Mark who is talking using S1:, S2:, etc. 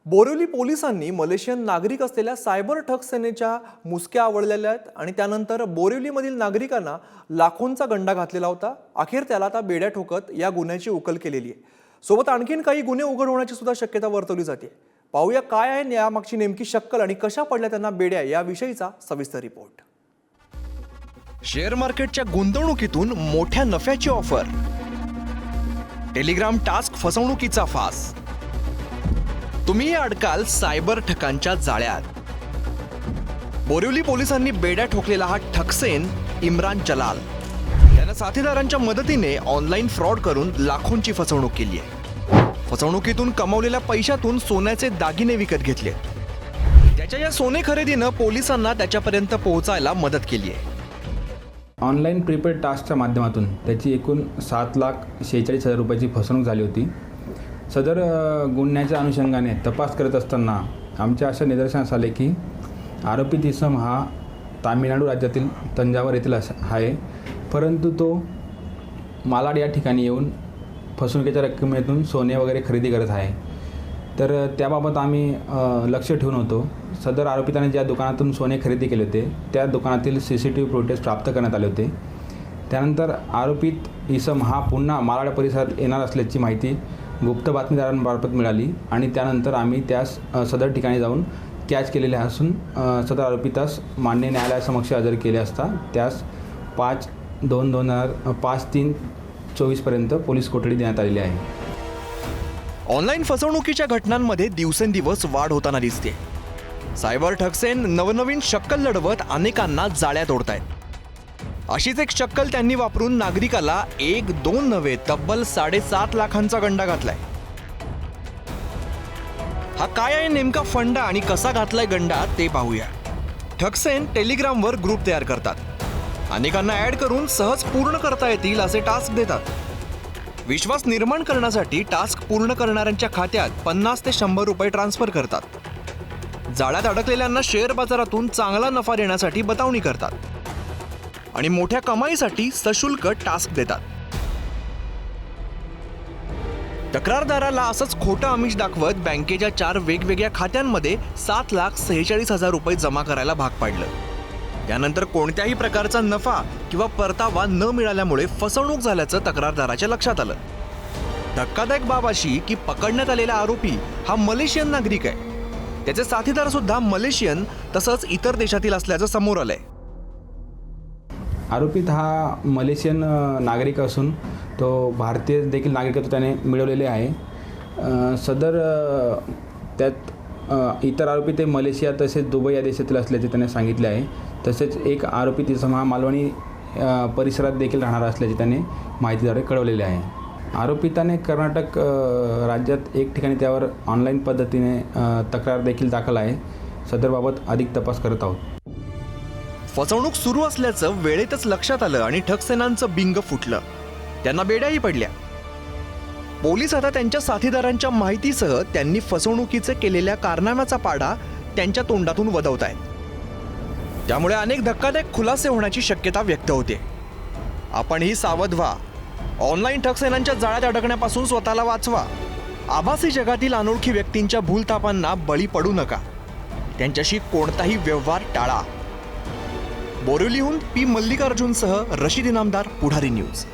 S1: बोरिवली पोलिसांनी मलेशियन नागरिक असलेल्या सायबर ठग सेनेच्या मुसक्या आवळलेल्या आहेत आणि त्यानंतर बोरिवलीमधील नागरिकांना लाखोंचा गंडा घातलेला होता। अखेर त्याला आता बेड्या ठोकत या गुन्ह्याची उकल केलेली आहे। सोबत आणखीन काही गुन्हे उघड होण्याची सुद्धा शक्यता वर्तवली जाते। पाहूया काय आहे यामागची नेमकी शक्कल आणि कशा पडल्या त्यांना बेड्या याविषयीचा सविस्तर रिपोर्ट।
S2: शेअर मार्केटच्या गुंतवणुकीतून मोठ्या नफ्याची ऑफर, टेलिग्राम टास्क फसवणुकीचा फास, तुम्ही अडकाल सायबर ठकांच्या जाळ्यात। बोरिवली पोलिसांनी बेड्या ठोकलेला हा ठकसेन इम्रान जलाल त्यानं साथीदारांच्या मदतीने ऑनलाईन फ्रॉड करून लाखोंची फसवणूक केली आहे। फसवणुकीतून कमावलेल्या पैशातून सोन्याचे दागिने विकत घेतले। त्याच्या या सोने खरेदीनं पोलिसांना त्याच्यापर्यंत पोहोचायला मदत केली आहे।
S3: ऑनलाईन प्रीपेड टास्कच्या माध्यमातून त्याची एकूण 7,46,000 रुपयाची फसवणूक झाली होती। सदर गुन्ह्याच्या अनुषंगाने तपास करत असताना आमच्या अशा निदर्शनास आले की आरोपी इसम हा तामिळनाडू राज्यातील तंजावर येथील आहे, परंतु तो मालाड या ठिकाणी येऊन फसवणुकीच्या रकमेतून सोने वगैरे खरेदी करत आहे। तर त्याबाबत आम्ही लक्ष ठेवून होतो। सदर आरोपिताने ज्या दुकानातून सोने खरेदी केले होते त्या दुकानातील CCTV फुटेज प्राप्त करण्यात आले होते। त्यानंतर आरोपित इसम हा पुन्हा मालाड परिसरात येणार असल्याची माहिती गुप्त बातमीदारांमार्फत मिळाली आणि त्यानंतर आम्ही त्यास सदर ठिकाणी जाऊन कॅच केलेले असून सदर आरोपितास मान्य न्यायालयासमक्ष हजर केले असता त्यास 5/3/24 पर्यंत पोलीस कोठडी देण्यात आलेली आहे।
S2: ऑनलाईन फसवणुकीच्या घटनांमध्ये दिवसेंदिवस वाढ होताना दिसते। सायबर ठगसेन नवनवीन शक्कल लढवत अनेकांना जाळ्यात ओढतायत। अशीच एक शक्कल त्यांनी वापरून नागरिकाला 1-2 नव्हे तब्बल 7.5 लाखांचा गंडा घातलाय। हा काय आहे नेमका फंडा आणि कसा घातलाय गंडा ते पाहूया। ठगसेन टेलिग्रामवर ग्रुप तयार करतात, अनेकांना ऍड करून सहज पूर्ण करता येतील असे टास्क देतात। विश्वास निर्माण करण्यासाठी टास्क पूर्ण करणाऱ्यांच्या खात्यात 50 ते 100 रुपये ट्रान्सफर करतात। जाळ्यात अडकलेल्यांना शेअर बाजारातून चांगला नफा देण्यासाठी बतावणी करतात आणि मोठ्या कमाईसाठी सशुल्क टास्क देतात। तक्रारदाराला असंच खोटं आमिष दाखवत बँकेच्या 4 वेगवेगळ्या खात्यांमध्ये 7,46,000 रुपये जमा करायला भाग पाडलं। त्यानंतर कोणत्याही प्रकारचा नफा किंवा परतावा न मिळाल्यामुळे फसवणूक झाल्याचं तक्रारदाराच्या लक्षात आलं। धक्कादायक बाब अशी की पकडण्यात आलेला आरोपी हा मलेशियन नागरिक आहे। त्याचे साथीदार सुद्धा मलेशियन तसंच इतर देशातील असल्याचं समोर आलंय।
S3: आरोपित हा मलेशियन नागरिक असून तो भारतीय देखील नागरिकत्व त्याने मिळवलेले आहे। सदर त्यात इतर आरोपी ते मलेशिया तसेच दुबई या देशातील असल्याचे त्याने सांगितले आहे। तसेच एक आरोपी इसम हा मालवणी परिसरात देखील राहणार असल्याचे त्याने माहितीद्वारे कळवलेले आहे। आरोपिताने कर्नाटक राज्यात एक ठिकाणी त्यावर ऑनलाईन पद्धतीने तक्रार देखील दाखल आहे। सदरबाबत अधिक तपास करत आहोत।
S2: फसवणूक सुरू असल्याचं वेळेतच लक्षात आलं आणि ठगसेनांचं बिंग फुटलं, त्यांना बेड्याही पडल्या। पोलीस आता त्यांच्या साथीदारांच्या माहितीसह त्यांनी फसवणुकीचे केलेल्या कारनाम्याचा पाढा त्यांच्या तोंडातून वदवतायत। त्यामुळे अनेक धक्कादायक खुलासे होण्याची शक्यता व्यक्त होते। आपणही सावध व्हा, ऑनलाईन ठगसेनांच्या जाळ्यात अडकण्यापासून स्वतःला वाचवा। आभासी जगातील अनोळखी व्यक्तींच्या भूलथापांना बळी पडू नका, त्यांच्याशी कोणताही व्यवहार टाळा। बोरिवलीहून पी. मल्लिकार्जुनसह रशीद इनामदार, पुढारी न्यूज।